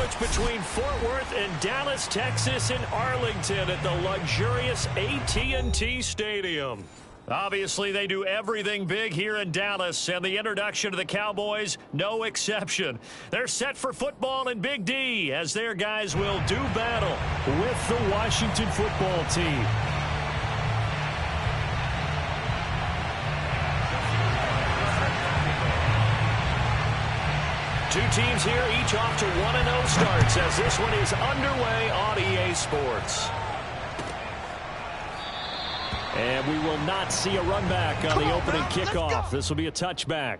sandwiched between Fort Worth and Dallas, Texas, and Arlington at the luxurious AT&T Stadium. Obviously, they do everything big here in Dallas, and the introduction to the Cowboys, no exception. They're set for football in Big D as their guys will do battle with the Washington football team. Two teams here, each off to 1-0 starts as this one is underway on EA Sports. And we will not see a run back on the opening kickoff. This will be a touchback.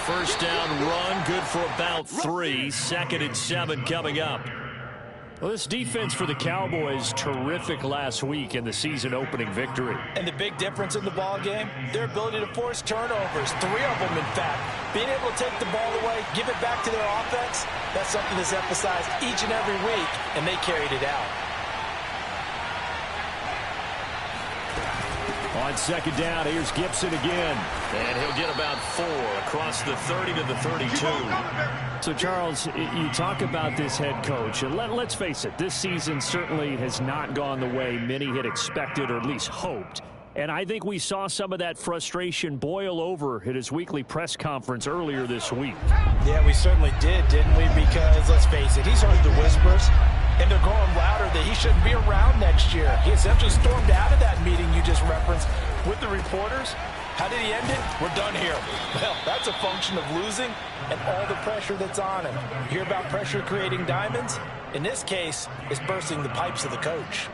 First down run, good for about 3. 2nd and 7 coming up. Well, this defense for the Cowboys, terrific last week in the season opening victory. And the big difference in the ball game, their ability to force turnovers, 3 of them in fact. Being able to take the ball away, give it back to their offense, that's something that's emphasized each and every week, and they carried it out. On 2nd down, here's Gibson again. And he'll get about 4 across the 30 to the 32. So, Charles, you talk about this head coach. And let's face it, this season certainly has not gone the way many had expected or at least hoped. And I think we saw some of that frustration boil over at his weekly press conference earlier this week. Yeah, we certainly did, didn't we? Because, let's face it, he's heard the whispers. And they're growing louder that he shouldn't be around next year. He essentially stormed out of that meeting you just referenced with the reporters. How did he end it? We're done here. Well, that's a function of losing and all the pressure that's on him. You hear about pressure creating diamonds? In this case, it's bursting the pipes of the coach.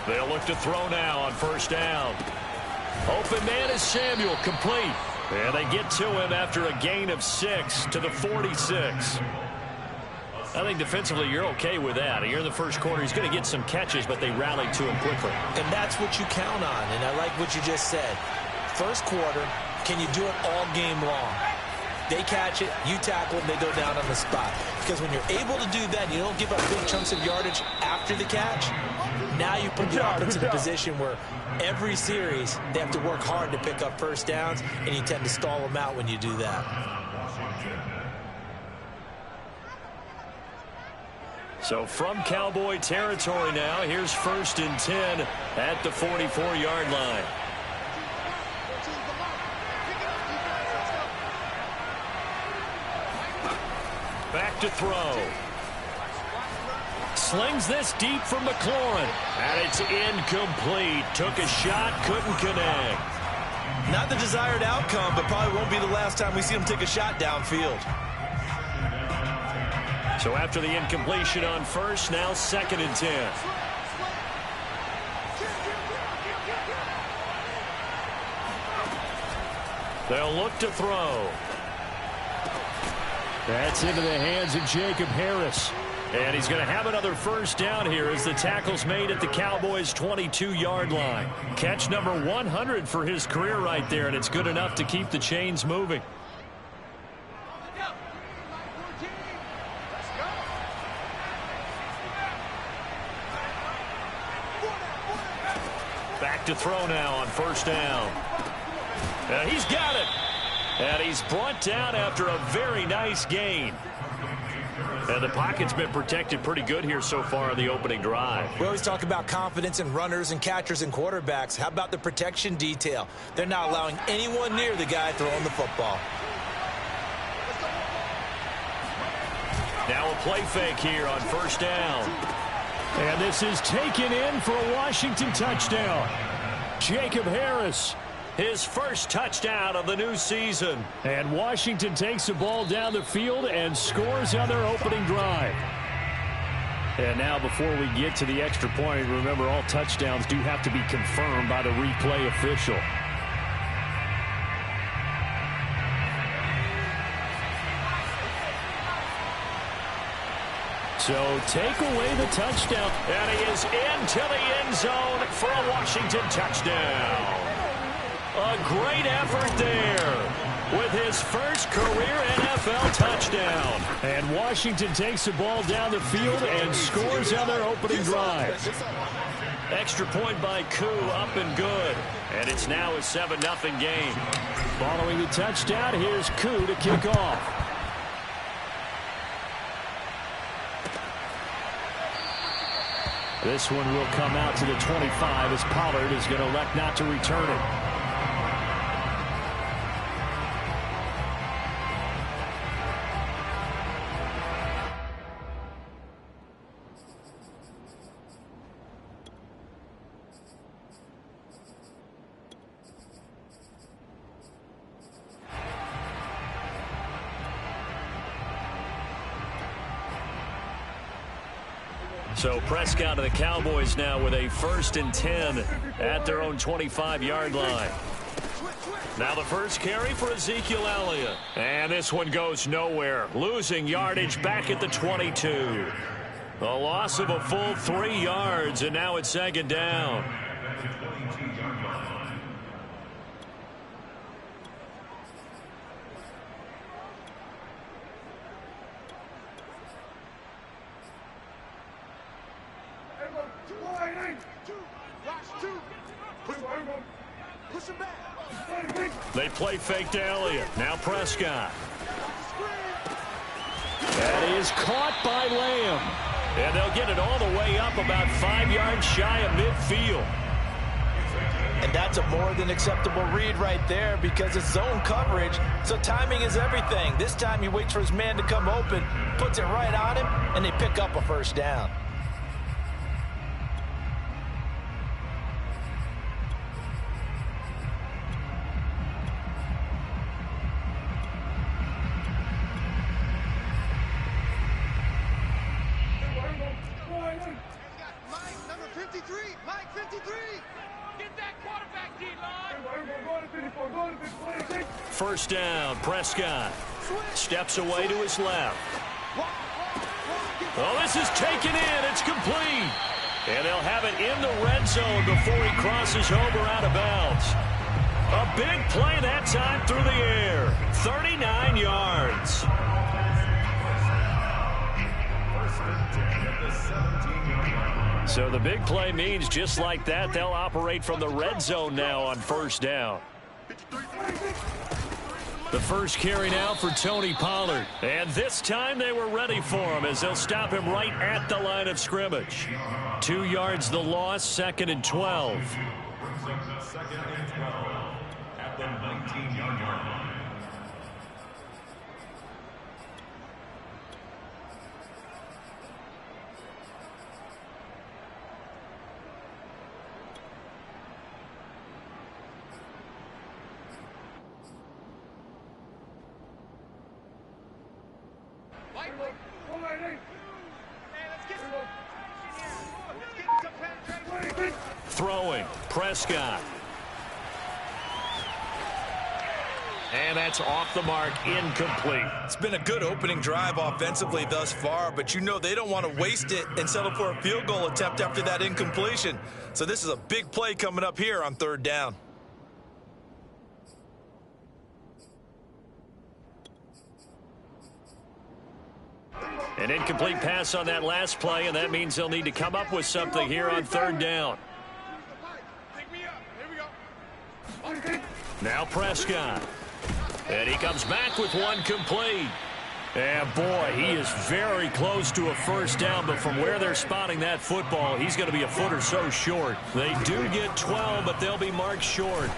They'll look to throw now on 1st down. Open man is Samuel, complete. And they get to him after a gain of 6 to the 46. I think defensively you're okay with that. Here in the first quarter, he's going to get some catches, but they rallied to him quickly. And that's what you count on, and I like what you just said. First quarter, can you do it all game long? They catch it, you tackle them, they go down on the spot. Because when you're able to do that, you don't give up big chunks of yardage after the catch. Now you put your offense in a position where every series they have to work hard to pick up 1st downs, and you tend to stall them out when you do that. So from Cowboy territory now, here's 1st and 10 at the 44-yard line. Back to throw. Slings this deep from McLaurin. And it's incomplete. Took a shot, couldn't connect. Not the desired outcome, but probably won't be the last time we see him take a shot downfield. So after the incompletion on first, now 2nd and 10. They'll look to throw. That's into the hands of Jacob Harris. And he's going to have another first down here as the tackle's made at the Cowboys' 22-yard line. Catch number 100 for his career right there, and it's good enough to keep the chains moving. Back to throw now on first down. He's got it. And he's brought down after a very nice gain. And the pocket's been protected pretty good here so far on the opening drive. We always talk about confidence in runners and catchers and quarterbacks. How about the protection detail? They're not allowing anyone near the guy throwing the football. Now a play fake here on first down. And this is taken in for a Washington touchdown. Jacob Harris, his first touchdown of the new season. And Washington takes the ball down the field and scores on their opening drive. And now before we get to the extra point, remember all touchdowns do have to be confirmed by the replay official. So take away the touchdown. And he is into the end zone for a Washington touchdown. A great effort there with his first career NFL touchdown. And Washington takes the ball down the field and scores on their opening drive. Extra point by Koo, up and good. And it's now a 7-0 game. Following the touchdown, here's Koo to kick off. This one will come out to the 25 as Pollard is going to elect not to return it. So Prescott of the Cowboys now with a 1st and 10 at their own 25-yard line. Now the first carry for Ezekiel Elliott. And this one goes nowhere. Losing yardage back at the 22. A loss of a full 3 yards, and now it's 2nd down. They play fake to Elliott. Now Prescott. That is caught by Lamb. And they'll get it all the way up about 5 yards shy of midfield. And that's a more than acceptable read right there because it's zone coverage, so timing is everything. This time he waits for his man to come open, puts it right on him, and they pick up a first down. First down, Prescott steps away to his left. Oh, this is taken in. It's complete. And they'll have it in the red zone before he crosses over out of bounds. A big play that time through the air. 39 yards. So the big play means just like that, they'll operate from the red zone now on first down. The first carry now for Tony Pollard. And this time they were ready for him as they'll stop him right at the line of scrimmage. 2 yards the loss, 2nd and 12. Second and 12 at the 19-yard line. Throwing, Prescott. And that's off the mark, incomplete. It's been a good opening drive offensively thus far, but you know they don't want to waste it and settle for a field goal attempt after that incompletion. So this is a big play coming up here on 3rd down. An incomplete pass on that last play, and that means they'll need to come up with something here on 3rd down. Now Prescott. And he comes back with one complete. And boy, he is very close to a 1st down, but from where they're spotting that football, he's going to be a foot or so short. They do get 12, but they'll be marked short.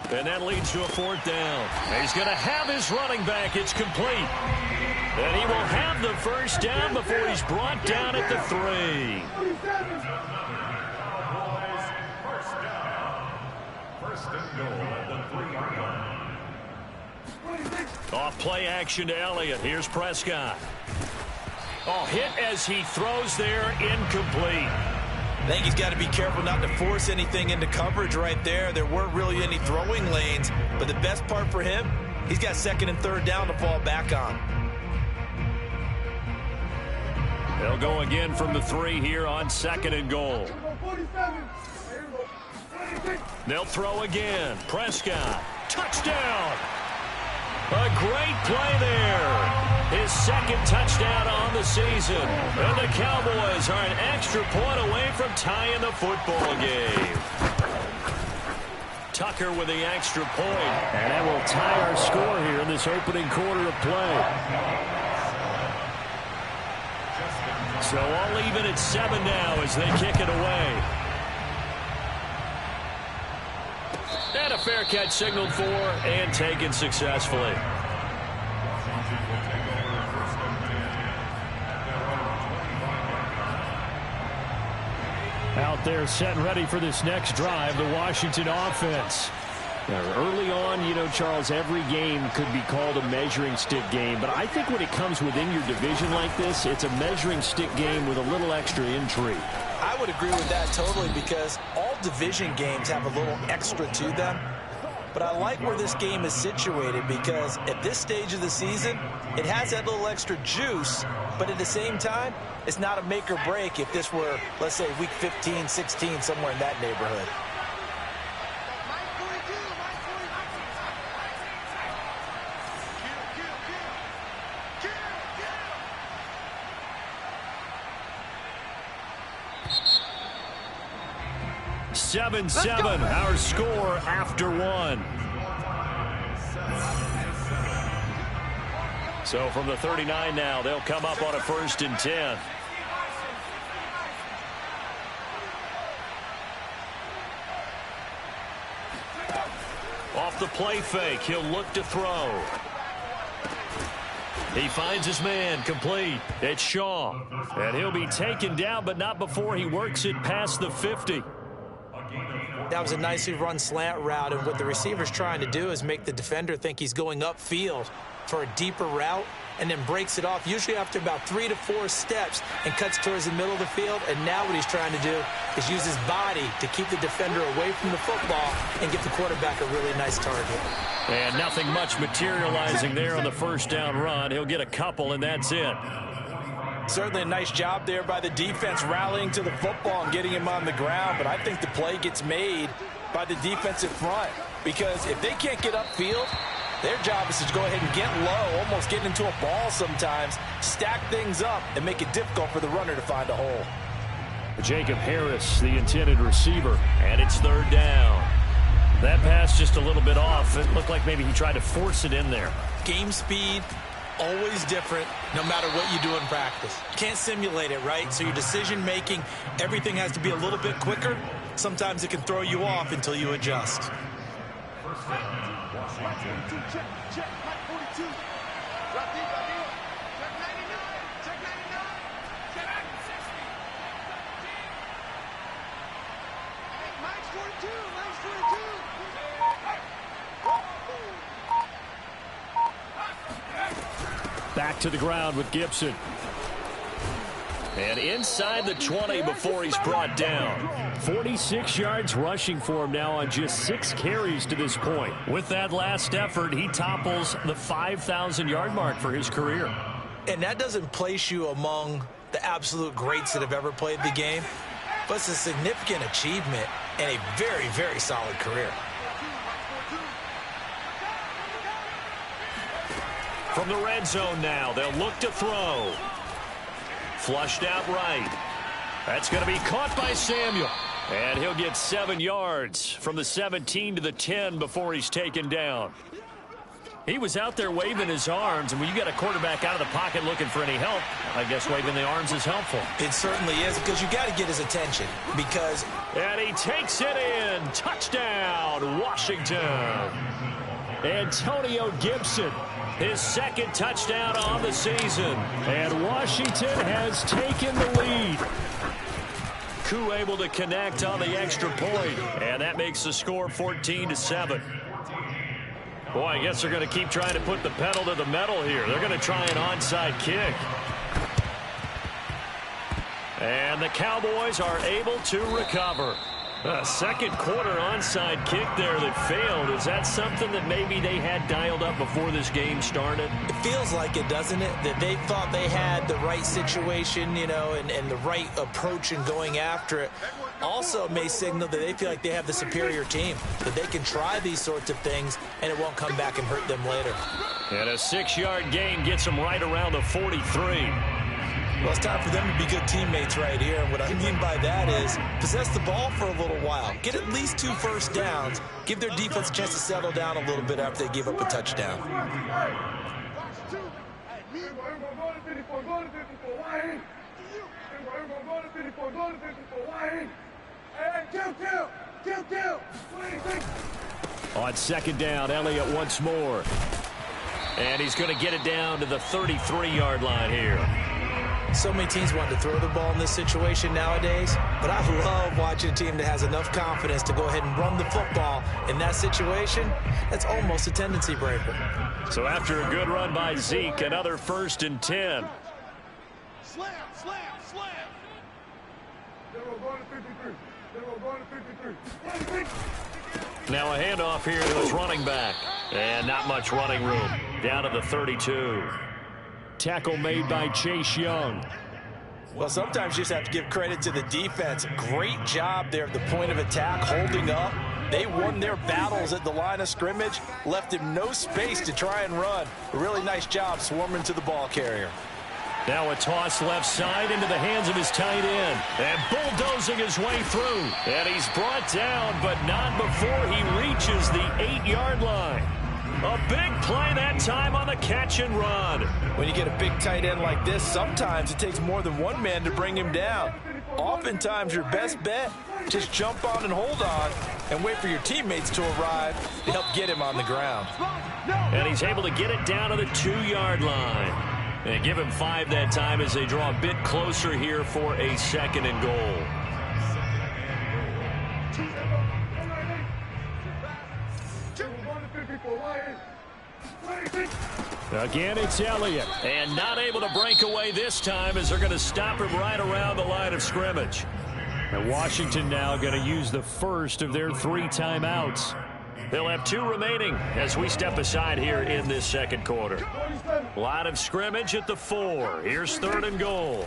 And that leads to a 4th down. And he's going to have his running back. It's complete. And he will have the 1st down before he's brought down at the 3. First and goal at the 3-yard line. Off play action to Elliott. Here's Prescott. Oh, hit as he throws there, incomplete. I think he's got to be careful not to force anything into coverage right there. There weren't really any throwing lanes, but the best part for him, he's got 2nd and 3rd down to fall back on. They'll go again from the 3 here on 2nd and goal. They'll throw again. Prescott. Touchdown. A great play there. His 2nd touchdown on the season. And the Cowboys are an extra point away from tying the football game. Tucker with the extra point. And that will tie our score here in this opening quarter of play. So I'll leave it at 7 now as they kick it away. And a fair catch signaled for and taken successfully. Out there set and ready for this next drive, the Washington offense. Now, early on, you know, Charles, every game could be called a measuring stick game. But I think when it comes within your division like this, it's a measuring stick game with a little extra intrigue. I would agree with that totally because all division games have a little extra to them. But I like where this game is situated because at this stage of the season, it has that little extra juice. But at the same time, it's not a make or break if this were, let's say, week 15, 16, somewhere in that neighborhood. Seven, our score after 1. So from the 39 now, they'll come up on a 1st and 10. Off the play fake, he'll look to throw. He finds his man, complete. It's Shaw. And he'll be taken down, but not before he works it past the 50. That was a nicely run slant route, and what the receiver's trying to do is make the defender think he's going upfield for a deeper route and then breaks it off, usually after about 3 to 4 steps, and cuts towards the middle of the field. And now what he's trying to do is use his body to keep the defender away from the football and give the quarterback a really nice target. And nothing much materializing there on the 1st down run. He'll get a couple, and that's it. Certainly a nice job there by the defense rallying to the football and getting him on the ground, but I think the play gets made by the defensive front because if they can't get upfield, their job is to go ahead and get low, almost get into a ball sometimes, stack things up, and make it difficult for the runner to find a hole. Jacob Harris, the intended receiver, and it's 3rd down. That pass just a little bit off. It looked like maybe he tried to force it in there. Game speed, always different no matter what you do in practice. You can't simulate it, right? So your decision-making, everything has to be a little bit quicker. Sometimes it can throw you off until you adjust. First down, Washington. Check, Mike 42. Drop deep, check 99, check 99, check 60. Hey, Mike's 42, Mike's 42. Back to the ground with Gibson. And inside the 20 before he's brought down. 46 yards rushing for him now on just 6 carries to this point. With that last effort, he topples the 5,000-yard mark for his career. And that doesn't place you among the absolute greats that have ever played the game, but it's a significant achievement and a very, very solid career. From the red zone now, they'll look to throw. Flushed out right. That's going to be caught by Samuel. And he'll get 7 yards from the 17 to the 10 before he's taken down. He was out there waving his arms, and when you got a quarterback out of the pocket looking for any help, I guess waving the arms is helpful. It certainly is, because you got to get his attention. And he takes it in. Touchdown, Washington. Antonio Gibson, his second touchdown on the season. And Washington has taken the lead. Koo able to connect on the extra point, and that makes the score 14-7. Boy, I guess they're going to keep trying to put the pedal to the metal here. They're going to try an onside kick. And the Cowboys are able to recover. A second quarter onside kick there that failed. Is that something that maybe they had dialed up before this game started? It feels like it, doesn't it? That they thought they had the right situation, you know, and the right approach in going after it. Also may signal that they feel like they have the superior team, that they can try these sorts of things and it won't come back and hurt them later. And a 6-yard gain gets them right around the 43. Well, it's time for them to be good teammates right here. And what I mean by that is possess the ball for a little while. Get at least 2 first downs. Give their defense a chance to settle down a little bit after they give up a touchdown. On second down, Elliott once more. And he's going to get it down to the 33-yard line here. So many teams want to throw the ball in this situation nowadays, but I love watching a team that has enough confidence to go ahead and run the football. In that situation, that's almost a tendency breaker. So after a good run by Zeke, another 1st and 10. Slam, slam, slam. They were going to 53. They were going to 53. Now a handoff here to his running back. And not much running room. Down to the 32. Tackle made by Chase Young. Well, sometimes you just have to give credit to the defense. Great job there at the point of attack, holding up. They won their battles at the line of scrimmage, left him no space to try and run. A really nice job swarming to the ball carrier. Now a toss left side into the hands of his tight end. And bulldozing his way through. And he's brought down, but not before he reaches the 8-yard line. A big play that time on the catch and run. When you get a big tight end like this, sometimes it takes more than one man to bring him down. Oftentimes, your best bet, just jump on and hold on and wait for your teammates to arrive to help get him on the ground. And he's able to get it down to the 2-yard line. And give him 5 that time as they draw a bit closer here for a 2nd and goal. Again, it's Elliott. And not able to break away this time as they're going to stop him right around the line of scrimmage. And Washington now going to use the first of their 3 timeouts. They'll have 2 remaining as we step aside here in this second quarter. Line of scrimmage at the 4. Here's 3rd and goal.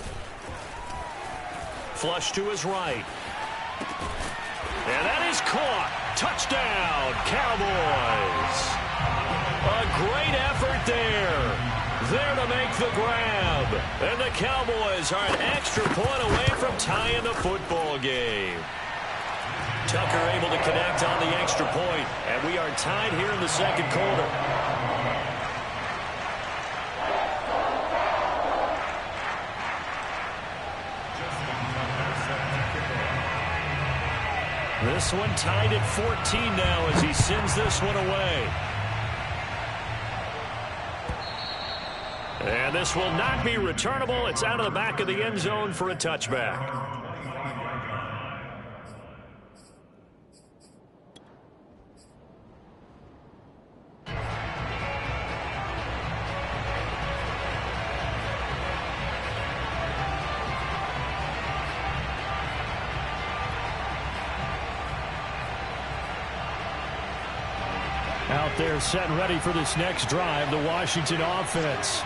Flush to his right. And that is caught. Touchdown, Cowboys. A great effort there. There to make the grab. And the Cowboys are an extra point away from tying the football game. Tucker able to connect on the extra point, and we are tied here in the second quarter. This one tied at 14 now as he sends this one away. And this will not be returnable. It's out of the back of the end zone for a touchback. They're set and ready for this next drive, the Washington offense.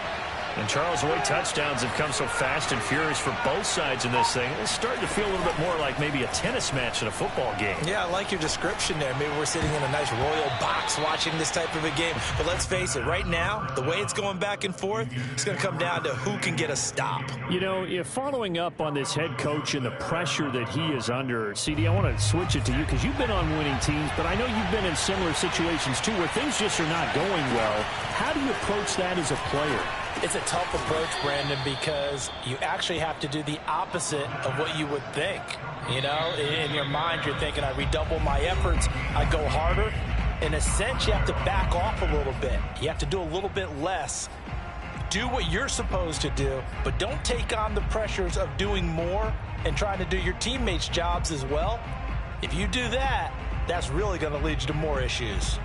And Charles, the way touchdowns have come so fast and furious for both sides in this thing, it's starting to feel a little bit more like maybe a tennis match in a football game. Yeah, I like your description there. Maybe we're sitting in a nice royal box watching this type of a game. But let's face it, right now, the way it's going back and forth, it's going to come down to who can get a stop. You know, if following up on this head coach and the pressure that he is under, CD, I want to switch it to you because you've been on winning teams, but I know you've been in similar situations too where things just are not going well. How do you approach that as a player? It's a tough approach, Brandon, because you actually have to do the opposite of what you would think. You know, in your mind, you're thinking, I redouble my efforts, I go harder. In a sense, you have to back off a little bit. You have to do a little bit less. Do what you're supposed to do, but don't take on the pressures of doing more and trying to do your teammates' jobs as well. If you do that, that's really going to lead you to more issues.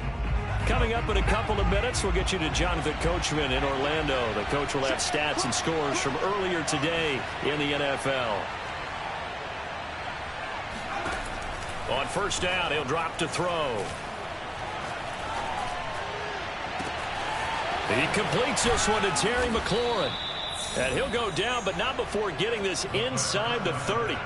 Coming up in a couple of minutes, we'll get you to Jonathan Coachman in Orlando. The coach will have stats and scores from earlier today in the NFL. On first down, he'll drop to throw. He completes this one to Terry McLaurin. And he'll go down, but not before getting this inside the 30.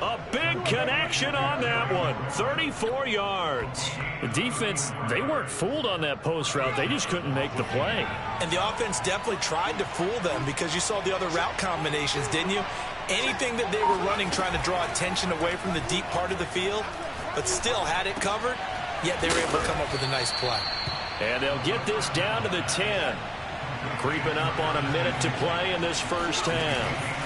A big connection on that one. 34 yards. The defense, they weren't fooled on that post route. They just couldn't make the play. And the offense definitely tried to fool them because you saw the other route combinations, didn't you? Anything that they were running trying to draw attention away from the deep part of the field, but still had it covered, yet they were able to come up with a nice play. And they'll get this down to the 10. Creeping up on a minute to play in this first half.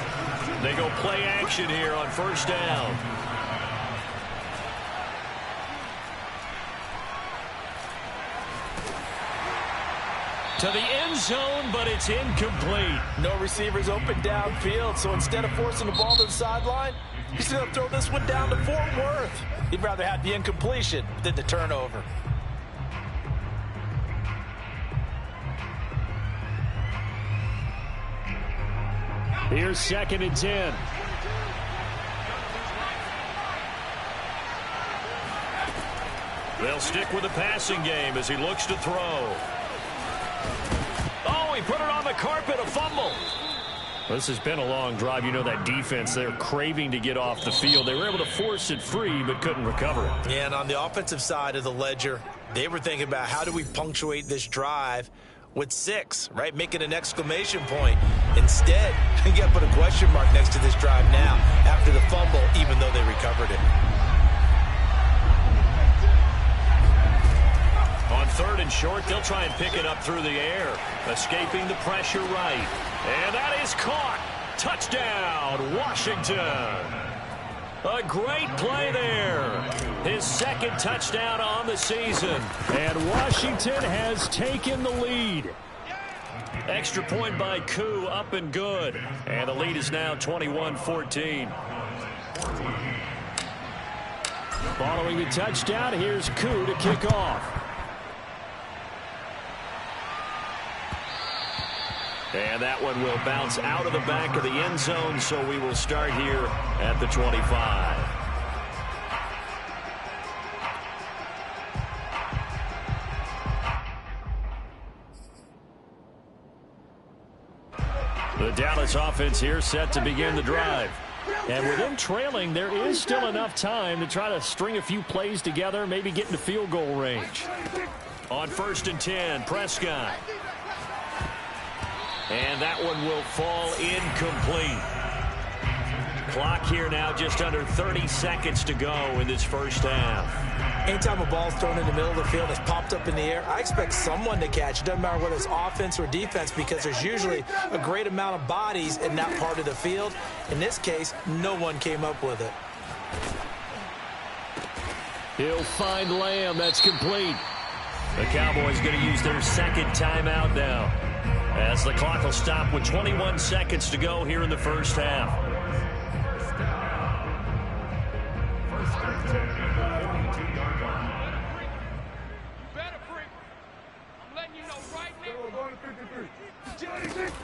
They go play action here on first down. To the end zone, but it's incomplete. No receivers open downfield, so instead of forcing the ball to the sideline, he's going to throw this one down to Fort Worth. He'd rather have the incompletion than the turnover. Here's 2nd and 10. They'll stick with the passing game as he looks to throw. Oh, he put it on the carpet, a fumble. This has been a long drive. You know that defense, they're craving to get off the field. They were able to force it free, but couldn't recover it. Yeah, and on the offensive side of the ledger, they were thinking about how do we punctuate this drive with 6, right? Making an exclamation point. Instead, you got to put a question mark next to this drive now after the fumble, even though they recovered it. On 3rd and short, they'll try and pick it up through the air. Escaping the pressure right. And that is caught. Touchdown, Washington. A great play there. His 2nd touchdown on the season. And Washington has taken the lead. Extra point by Koo, up and good. And the lead is now 21-14. Following the touchdown, here's Koo to kick off. And that one will bounce out of the back of the end zone, so we will start here at the 25. The Dallas offense here set to begin the drive. And with them trailing, there is still enough time to try to string a few plays together, maybe get into field goal range. On 1st and 10, Prescott. And that one will fall incomplete. Clock here now just under 30 seconds to go in this first half. Anytime a ball's thrown in the middle of the field, it's popped up in the air, I expect someone to catch. It doesn't matter whether it's offense or defense because there's usually a great amount of bodies in that part of the field. In this case, no one came up with it. He'll find Lamb. That's complete. The Cowboys going to use their 2nd timeout now, as the clock will stop with 21 seconds to go here in the first half.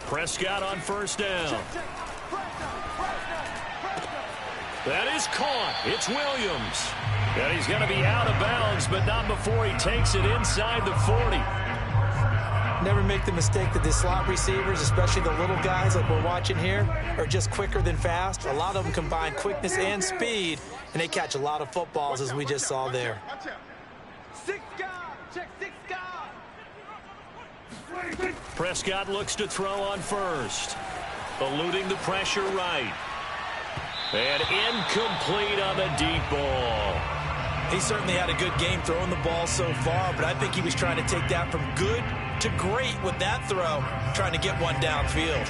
Prescott on first down. That is caught. It's Williams. And he's going to be out of bounds, but not before he takes it inside the 40. Never make the mistake that the slot receivers, especially the little guys like we're watching here, are just quicker than fast. A lot of them combine quickness and speed, and they catch a lot of footballs, as we just saw there. Six guard. Check six guard. Prescott looks to throw on first. Eluding the pressure right. And incomplete on the deep ball. He certainly had a good game throwing the ball so far, but I think he was trying to take that from good to great with that throw, trying to get one downfield.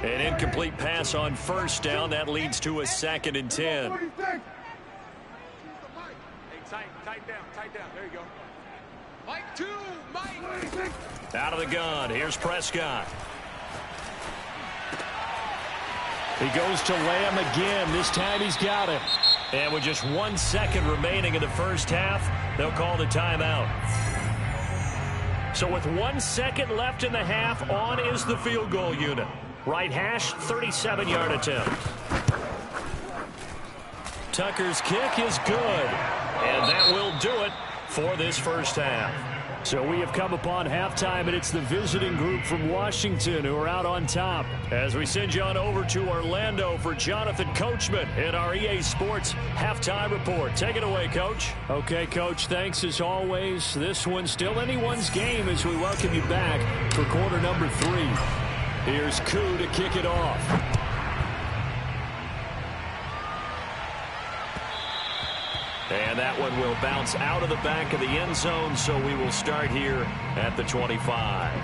An incomplete pass on first down. That leads to a 2nd and 10. Hey, tight down. There you go. Mike 2, Mike. Out of the gun. Here's Prescott. He goes to Lamb again. This time he's got it. And with just 1 second remaining in the first half, they'll call the timeout. So with 1 second left in the half, on is the field goal unit. Right hash, 37-yard attempt. Tucker's kick is good. And that will do it for this first half. So we have come upon halftime, and it's the visiting group from Washington who are out on top. As we send you on over to Orlando for Jonathan Coachman in our EA Sports Halftime Report. Take it away, Coach. Okay, Coach, thanks as always. This one's still anyone's game as we welcome you back for quarter number 3. Here's Koo to kick it off. And that one will bounce out of the back of the end zone, so we will start here at the 25.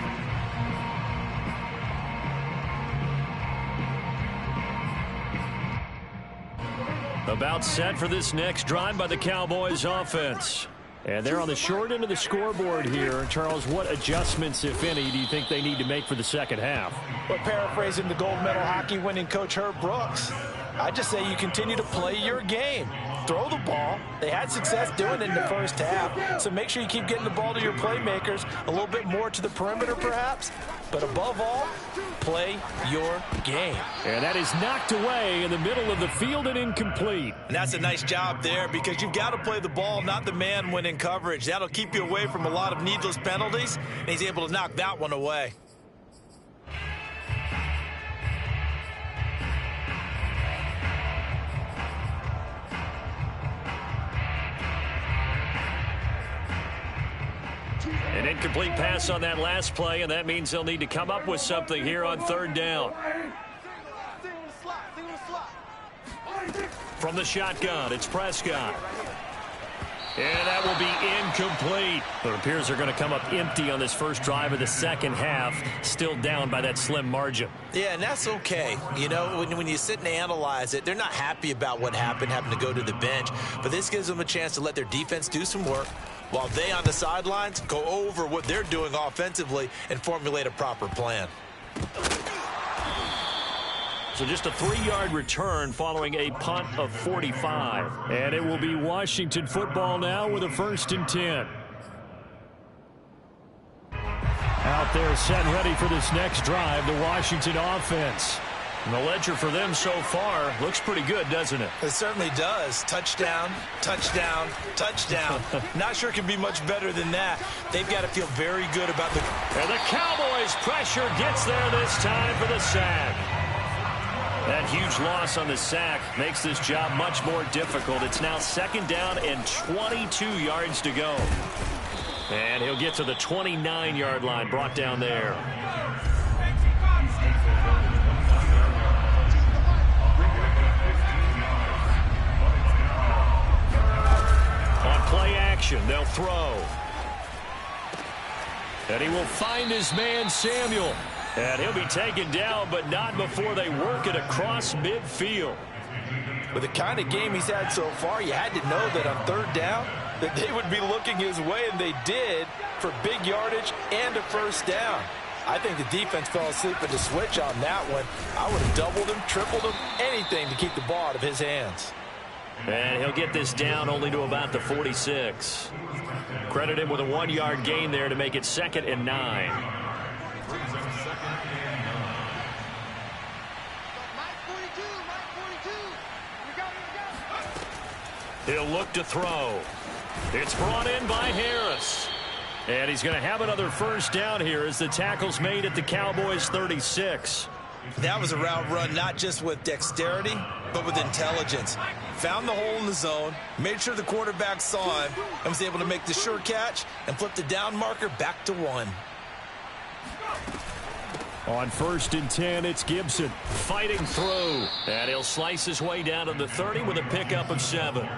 About set for this next drive by the Cowboys offense. And they're on the short end of the scoreboard here. Charles, what adjustments, if any, do you think they need to make for the second half? But paraphrasing the gold medal hockey winning coach Herb Brooks, I just say you continue to play your game. Throw the ball. They had success doing it in the first half, so make sure you keep getting the ball to your playmakers, a little bit more to the perimeter perhaps, but above all, play your game. And that is knocked away in the middle of the field and incomplete. And that's a nice job there because you've got to play the ball, not the man when in coverage. That'll keep you away from a lot of needless penalties, and he's able to knock that one away. An incomplete pass on that last play, and that means they'll need to come up with something here on third down. From the shotgun, it's Prescott. And that will be incomplete. It appears they're going to come up empty on this first drive of the second half, still down by that slim margin. Yeah, and that's okay. You know, when you sit and analyze it, they're not happy about what happened, having to go to the bench. But this gives them a chance to let their defense do some work while they on the sidelines go over what they're doing offensively and formulate a proper plan. So just a 3-yard return following a punt of 45. And it will be Washington football now with a 1st and 10. Out there set and ready for this next drive, the Washington offense. And the ledger for them so far looks pretty good, doesn't it? It certainly does. Touchdown, touchdown, touchdown. Not sure it can be much better than that. They've got to feel very good about the... And the Cowboys' pressure gets there this time for the sack. That huge loss on the sack makes this job much more difficult. It's now 2nd down and 22 yards to go. And he'll get to the 29-yard line, brought down there. On play action, they'll throw. And he will find his man, Samuel. And he'll be taken down, but not before they work it across midfield. With the kind of game he's had so far, you had to know that on 3rd down, that they would be looking his way, and they did, for big yardage and a 1st down. I think the defense fell asleep at the switch on that one. I would have doubled him, tripled him, anything to keep the ball out of his hands. And he'll get this down only to about the 46. Credit him with a 1-yard gain there to make it 2nd and 9. He'll look to throw. It's brought in by Harris. And he's going to have another first down here as the tackle's made at the Cowboys' 36. That was a route run not just with dexterity, but with intelligence. Found the hole in the zone, made sure the quarterback saw him, and was able to make the sure catch and flip the down marker back to 1. On 1st and 10, it's Gibson fighting through. And he'll slice his way down to the 30 with a pickup of 7.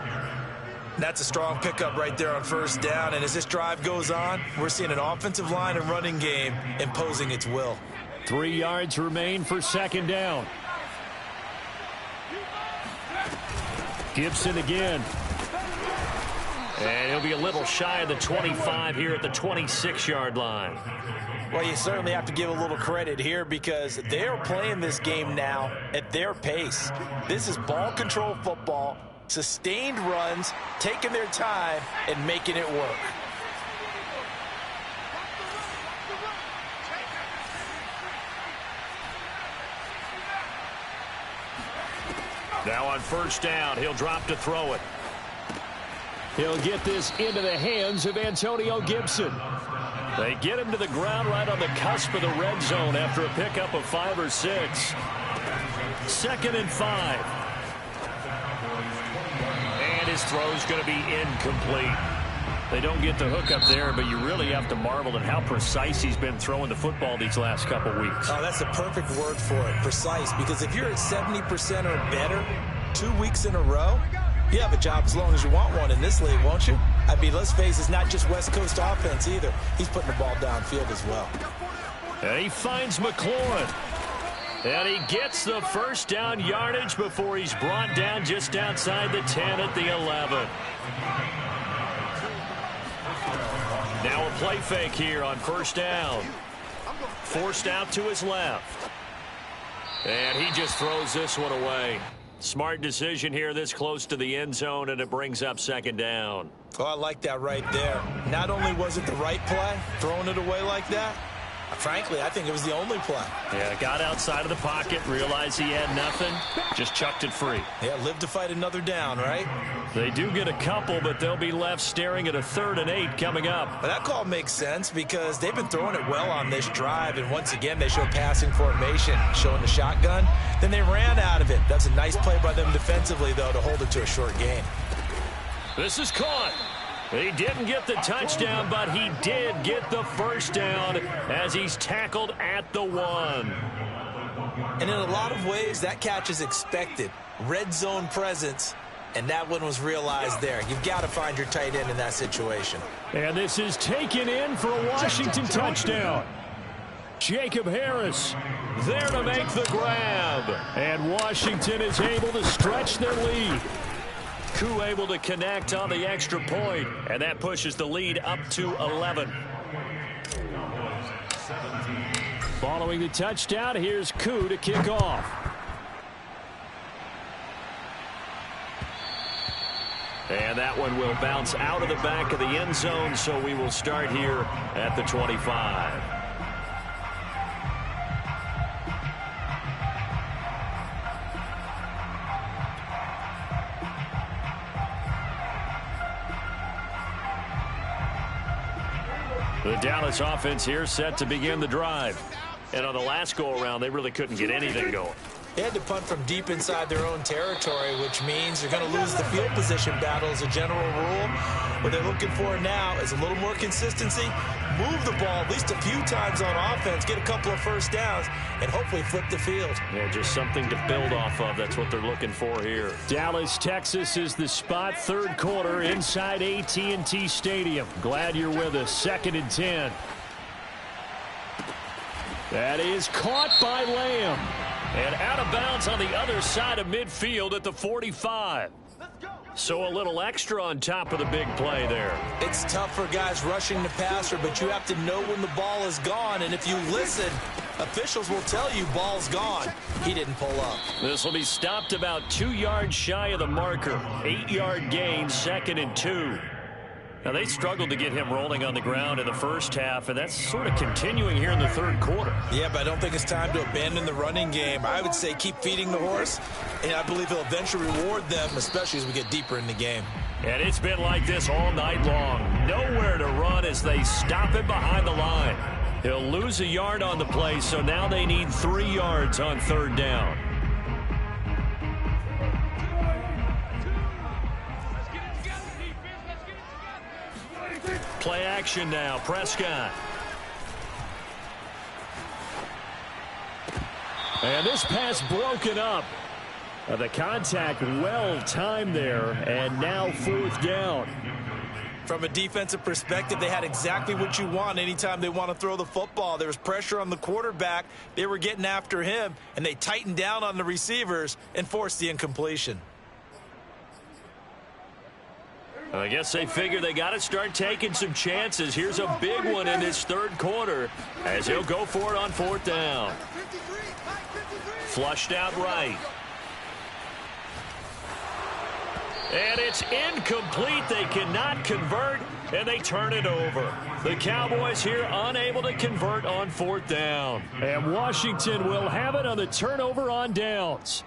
That's a strong pickup right there on 1st down. And as this drive goes on, we're seeing an offensive line and running game imposing its will. 3 yards remain for 2nd down. Gibson again. And he'll be a little shy of the 25 here at the 26-yard line. Well, you certainly have to give a little credit here because they are playing this game now at their pace. This is ball control football, sustained runs, taking their time, and making it work. Now on 1st down, he'll drop to throw it. He'll get this into the hands of Antonio Gibson. They get him to the ground right on the cusp of the red zone after a pickup of 5 or 6. 2nd and 5. And his throw's going to be incomplete. They don't get the hook up there, but you really have to marvel at how precise he's been throwing the football these last couple weeks. Oh, that's the perfect word for it, precise, because if you're at 70% or better 2 weeks in a row, you have a job as long as you want one in this league, won't you? I mean, let's face it, it's not just West Coast offense either. He's putting the ball downfield as well. And he finds McLaurin. And he gets the 1st down yardage before he's brought down just outside the 10 at the 11. Now a play fake here on 1st down. Forced out to his left. And he just throws this one away. Smart decision here this close to the end zone, and it brings up 2nd down. Oh, I like that right there. Not only was it the right play, throwing it away like that, frankly, I think it was the only play. Yeah, got outside of the pocket, realized he had nothing, just chucked it free. Yeah, live to fight another down, right? They do get a couple, but they'll be left staring at a 3rd and 8 coming up. But that call makes sense because they've been throwing it well on this drive, and once again, they show passing formation, showing the shotgun. Then they ran out of it. That's a nice play by them defensively, though, to hold it to a short gain. This is caught. He didn't get the touchdown, but he did get the 1st down as he's tackled at the 1. And in a lot of ways, that catch is expected. Red zone presence, and that one was realized there. You've got to find your tight end in that situation. And this is taken in for a Washington touchdown. Jacob Harris there to make the grab. And Washington is able to stretch their lead. Koo able to connect on the extra point, and that pushes the lead up to 11. Following the touchdown, here's Koo to kick off. And that one will bounce out of the back of the end zone, so we will start here at the 25. The Dallas offense here set to begin the drive. And on the last go-around, they really couldn't get anything going. They had to punt from deep inside their own territory, which means they're going to lose the field position battle as a general rule. What they're looking for now is a little more consistency, move the ball at least a few times on offense, get a couple of 1st downs, and hopefully flip the field. Yeah, just something to build off of. That's what they're looking for here. Dallas, Texas is the spot, 3rd quarter inside AT&T Stadium. Glad you're with us. 2nd and 10. That is caught by Lamb. And out of bounds on the other side of midfield at the 45. So a little extra on top of the big play there. It's tough for guys rushing the passer, but you have to know when the ball is gone. And if you listen, officials will tell you ball's gone. He didn't pull up. This will be stopped about 2 yards shy of the marker. 8-yard gain, 2nd and 2. Now, they struggled to get him rolling on the ground in the first half, and that's sort of continuing here in the third quarter. Yeah, but I don't think it's time to abandon the running game. I would say keep feeding the horse, and I believe he'll eventually reward them, especially as we get deeper in the game. And it's been like this all night long. Nowhere to run as they stop him behind the line. He'll lose a yard on the play, so now they need 3 yards on third down. Play action now, Prescott. And this pass broken up. The contact well timed there, and now fourth down. From a defensive perspective, they had exactly what you want anytime they want to throw the football. There was pressure on the quarterback. They were getting after him, and they tightened down on the receivers and forced the incompletion. I guess they figure they got to start taking some chances. Here's a big one in this third quarter as he'll go for it on fourth down. Flushed out right. And it's incomplete. They cannot convert, and they turn it over. The Cowboys here unable to convert on fourth down. And Washington will have it on the turnover on downs.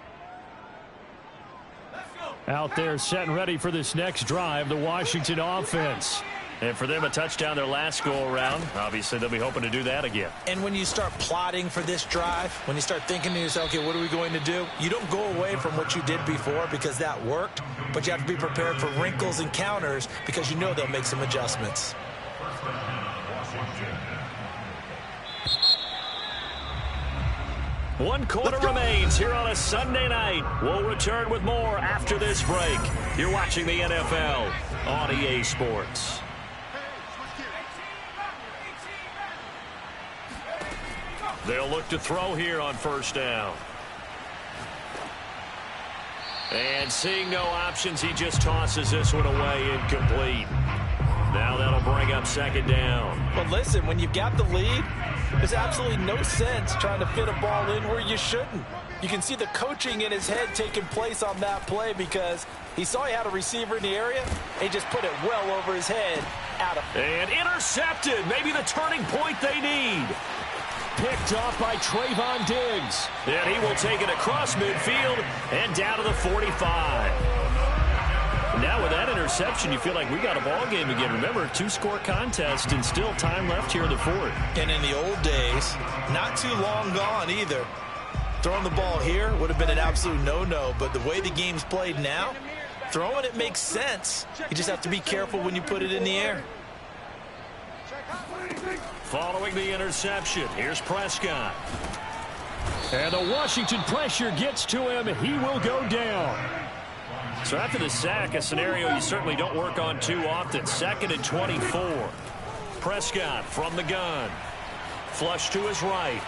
Out there set and ready for this next drive, the Washington offense. And for them, a touchdown their last go-around. Obviously, they'll be hoping to do that again. And when you start plotting for this drive, when you start thinking to yourself, okay, what are we going to do? You don't go away from what you did before because that worked, but you have to be prepared for wrinkles and counters because you know they'll make some adjustments. One quarter remains here on a Sunday night. We'll return with more after this break. You're watching the NFL on EA Sports. They'll look to throw here on first down. And seeing no options, he just tosses this one away incomplete. Now that'll bring up second down. But listen, when you've got the lead, there's absolutely no sense trying to fit a ball in where you shouldn't. You can see the coaching in his head taking place on that play because he saw he had a receiver in the area, and he just put it well over his head. And intercepted. Maybe the turning point they need. Picked off by Trayvon Diggs. And he will take it across midfield and down to the 45. Now with that interception, you feel like we got a ball game again. Remember, 2-score contest and still time left here in the fourth. And in the old days, not too long gone either. Throwing the ball here would have been an absolute no-no, but the way the game's played now, throwing it makes sense. You just have to be careful when you put it in the air. Following the interception, here's Prescott. And the Washington pressure gets to him. He will go down. So after the sack, a scenario you certainly don't work on too often. 2nd and 24. Prescott from the gun. Flush to his right.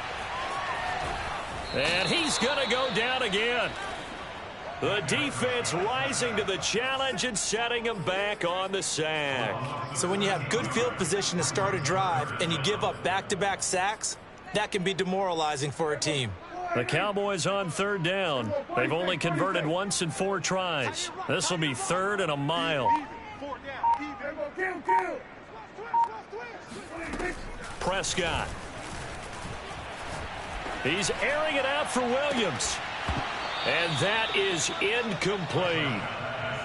And he's going to go down again. The defense rising to the challenge and setting him back on the sack. So when you have good field position to start a drive and you give up back-to-back sacks, that can be demoralizing for a team. The Cowboys on third down. They've only converted once in 4 tries. This will be 3rd and a mile. Prescott. He's airing it out for Williams. And that is incomplete.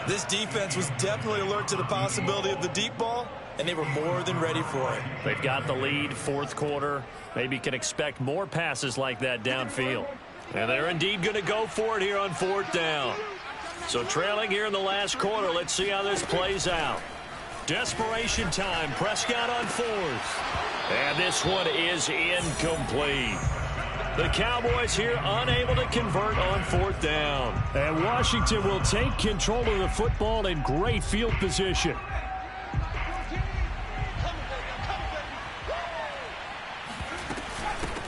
This defense was definitely alert to the possibility of the deep ball, and they were more than ready for it. They've got the lead, 4th quarter. Maybe can expect more passes like that downfield. And they're indeed going to go for it here on 4th down. So trailing here in the last quarter, let's see how this plays out. Desperation time, Prescott on 4th. And this one is incomplete. The Cowboys here unable to convert on 4th down. And Washington will take control of the football in great field position.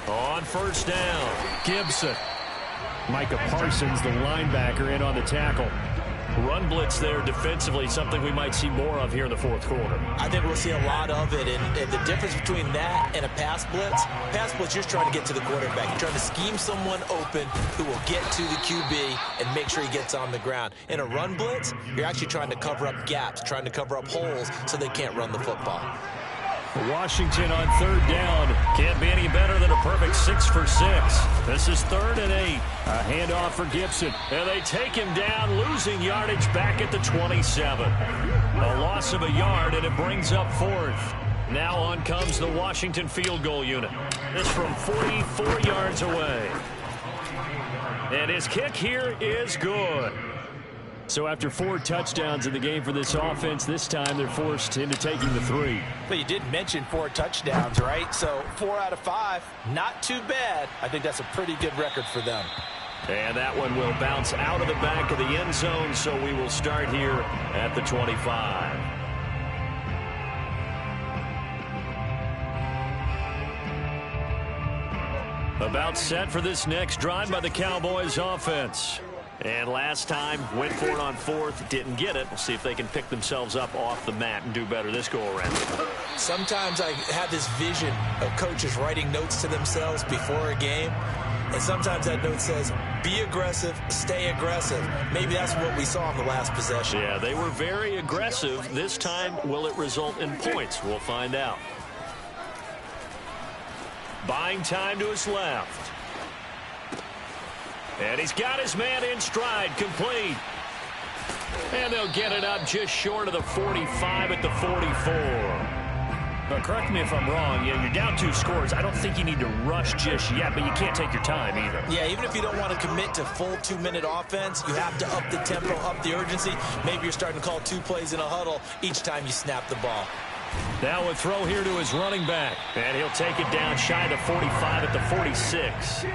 On first down, Gibson. Micah Parsons, the linebacker, in on the tackle. Run blitz there defensively, something we might see more of here in the fourth quarter. I think we'll see a lot of it, and the difference between that and a pass blitz, you're just trying to get to the quarterback. You're trying to scheme someone open who will get to the QB and make sure he gets on the ground. In a run blitz, you're actually trying to cover up gaps, trying to cover up holes so they can't run the football. Washington on third down. Can't be any better than a perfect 6 for 6. This is 3rd and 8. A handoff for Gibson. And they take him down, losing yardage back at the 27. A loss of a yard, and it brings up 4th. Now on comes the Washington field goal unit. This from 44 yards away. And his kick here is good. So after 4 touchdowns in the game for this offense, this time they're forced into taking the 3. But you did mention 4 touchdowns, right? So 4 out of 5, not too bad. I think that's a pretty good record for them. And that one will bounce out of the back of the end zone, so we will start here at the 25. About set for this next drive by the Cowboys offense. And last time, went for it on 4th, didn't get it. We'll see if they can pick themselves up off the mat and do better this go-around. Sometimes I have this vision of coaches writing notes to themselves before a game. And sometimes that note says, be aggressive, stay aggressive. Maybe that's what we saw in the last possession. Yeah, they were very aggressive. This time, will it result in points? We'll find out. Buying time to his left. And he's got his man in stride, complete. And they'll get it up just short of the 45 at the 44. But correct me if I'm wrong. Yeah, you're down 2 scores. I don't think you need to rush just yet, but you can't take your time either. Yeah, even if you don't want to commit to full 2-minute offense, you have to up the tempo, up the urgency. Maybe you're starting to call 2 plays in a huddle each time you snap the ball. Now a throw here to his running back. And he'll take it down shy of the 45 at the 46.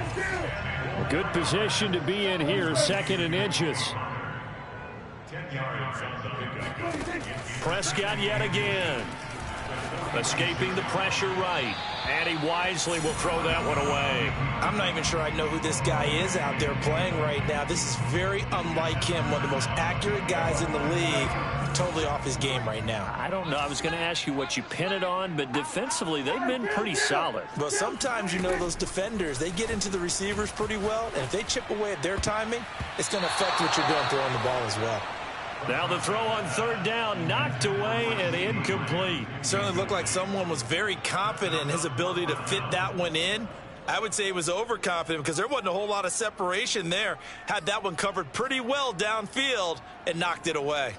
A good position to be in here, 2nd and inches. 10 yards on the pickup. Prescott yet again. Escaping the pressure right. And he wisely will throw that one away. I'm not even sure I know who this guy is out there playing right now. This is very unlike him, one of the most accurate guys in the league. Totally off his game right now. I don't know. I was going to ask you what you pin it on, but defensively, they've been pretty solid. Well, sometimes, you know, those defenders, they get into the receivers pretty well, and if they chip away at their timing, it's going to affect what you're doing throwing the ball as well. Now the throw on 3rd down, knocked away and incomplete. Certainly looked like someone was very confident in his ability to fit that one in. I would say he was overconfident because there wasn't a whole lot of separation there. Had that one covered pretty well downfield and knocked it away.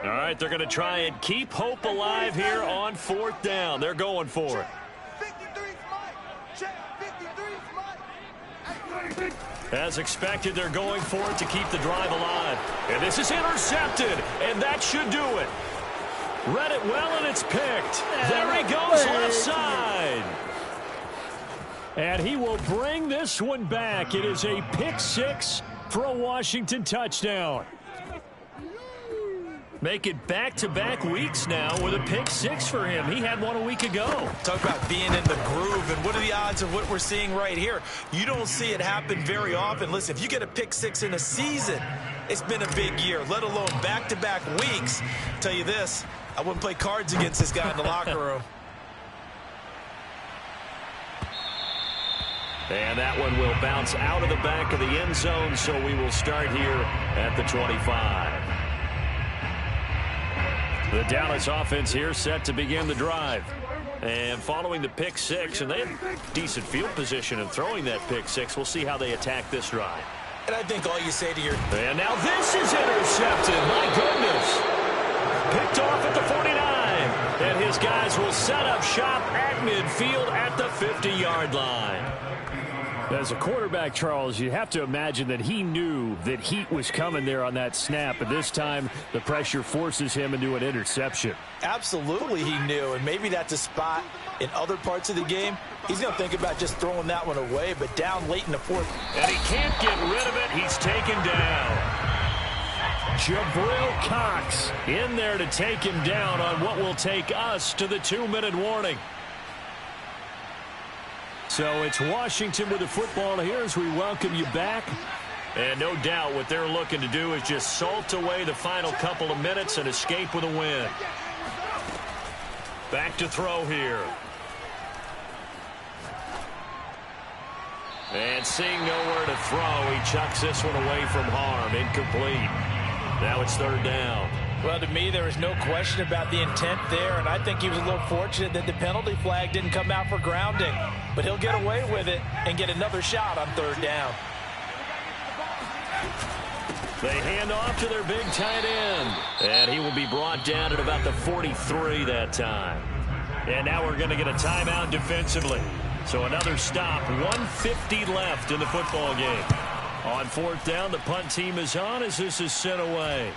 All right, they're going to try and keep hope alive here on 4th down. They're going for it. 53's Mike. Check. 53's Mike. As expected, they're going for it to keep the drive alive. And this is intercepted, and that should do it. Read it well, and it's picked. There he goes left side. And he will bring this one back. It is a pick 6 for a Washington touchdown. Make it back-to-back weeks now with a pick 6 for him. He had one a week ago. Talk about being in the groove, and what are the odds of what we're seeing right here? You don't see it happen very often. Listen, if you get a pick 6 in a season, it's been a big year, let alone back-to-back weeks. I'll tell you this, I wouldn't play cards against this guy in the locker room. And that one will bounce out of the back of the end zone, so we will start here at the 25. The Dallas offense here set to begin the drive. And following the pick 6, and they have decent field position in throwing that pick 6. We'll see how they attack this drive. And I think all you say to your... And now this is intercepted. My goodness. Picked off at the 49. And his guys will set up shop at midfield at the 50-yard line. As a quarterback, Charles, you have to imagine that he knew that heat was coming there on that snap. But this time, the pressure forces him into an interception. Absolutely he knew, and maybe that's a spot in other parts of the game. He's going to think about just throwing that one away, but down late in the 4th. And he can't get rid of it. He's taken down. Jabril Cox in there to take him down on what will take us to the 2-minute warning. So it's Washington with the football here as we welcome you back. And no doubt what they're looking to do is just salt away the final couple of minutes and escape with a win. Back to throw here. And seeing nowhere to throw, he chucks this one away from harm. Incomplete. Now it's third down. Well, to me, there is no question about the intent there, and I think he was a little fortunate that the penalty flag didn't come out for grounding. But he'll get away with it and get another shot on third down. They hand off to their big tight end. And he will be brought down at about the 43 that time. And now we're going to get a timeout defensively. So another stop, 1:50 left in the football game. On fourth down, the punt team is on as this is sent away.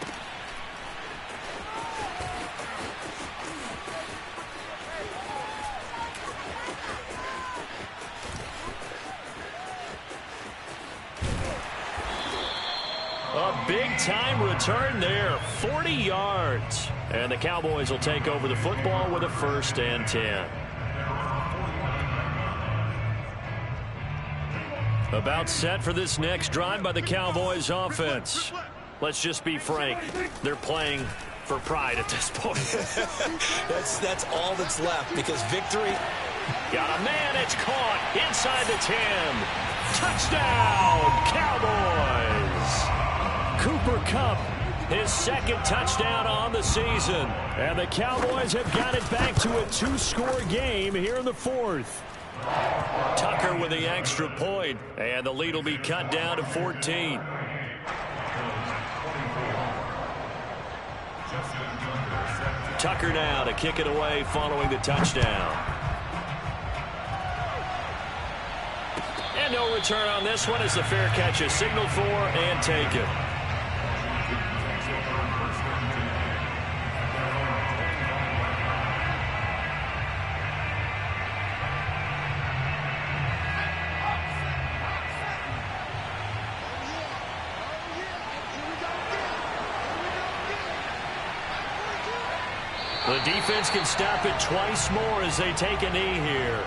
A big-time return there, 40 yards. And the Cowboys will take over the football with a 1st and 10. About set for this next drive by the Cowboys offense. Let's just be frank. They're playing for pride at this point. That's all that's left because victory. Got a man. It's caught inside the 10. Touchdown, Cowboys. Cooper Kupp, his second touchdown on the season. And the Cowboys have got it back to a 2-score game here in the fourth. Tucker with the extra point, and the lead will be cut down to 14. Tucker now to kick it away following the touchdown. And no return on this one as the fair catch is signaled for and taken. The defense can stop it twice more as they take a knee here.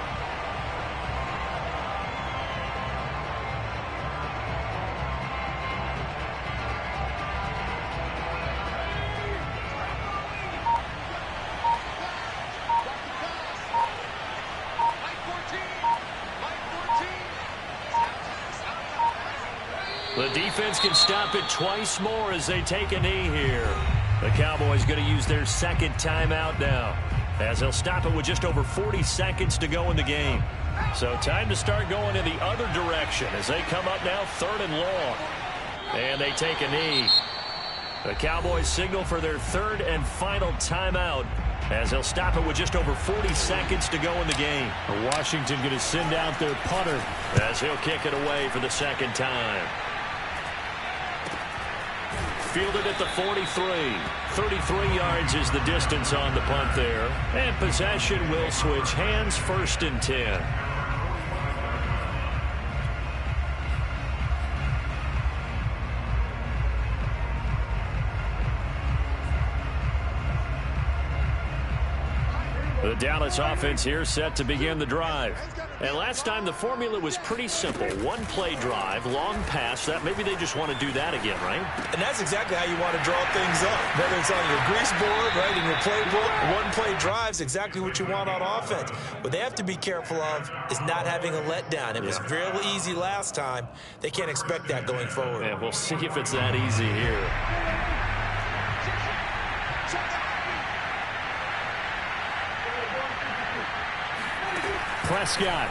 The defense can stop it twice more as they take a knee here. The Cowboys going to use their second timeout now, as they'll stop it with just over 40 seconds to go in the game. So time to start going in the other direction as they come up now 3rd and long. And they take a knee. The Cowboys signal for their 3rd and final timeout, as they'll stop it with just over 40 seconds to go in the game. Washington going to send out their punter as he'll kick it away for the second time. Fielded at the 43. 33 yards is the distance on the punt there. And possession will switch hands, 1st and 10. The Dallas offense here set to begin the drive. And last time the formula was pretty simple. One-play drive, long pass. That maybe they just want to do that again, right? And that's exactly how you want to draw things up. Whether it's on your grease board, right, in your playbook, one-play drive is exactly what you want on offense. What they have to be careful of is not having a letdown. It was real easy last time. They can't expect that going forward. Yeah, we'll see if it's that easy here. Prescott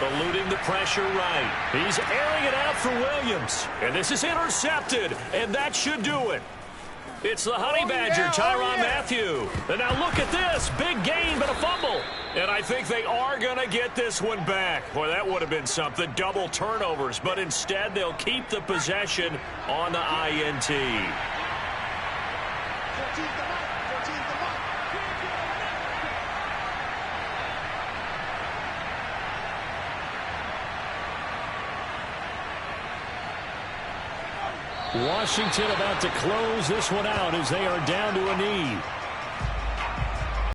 eluding the pressure right. He's airing it out for Williams. And this is intercepted. And that should do it. It's the Honey Badger, Tyrann Mathieu. And now look at this. Big gain, but a fumble. And I think they are going to get this one back. Boy, that would have been something. Double turnovers. But instead, they'll keep the possession on the INT. Washington about to close this one out as they are down to a knee.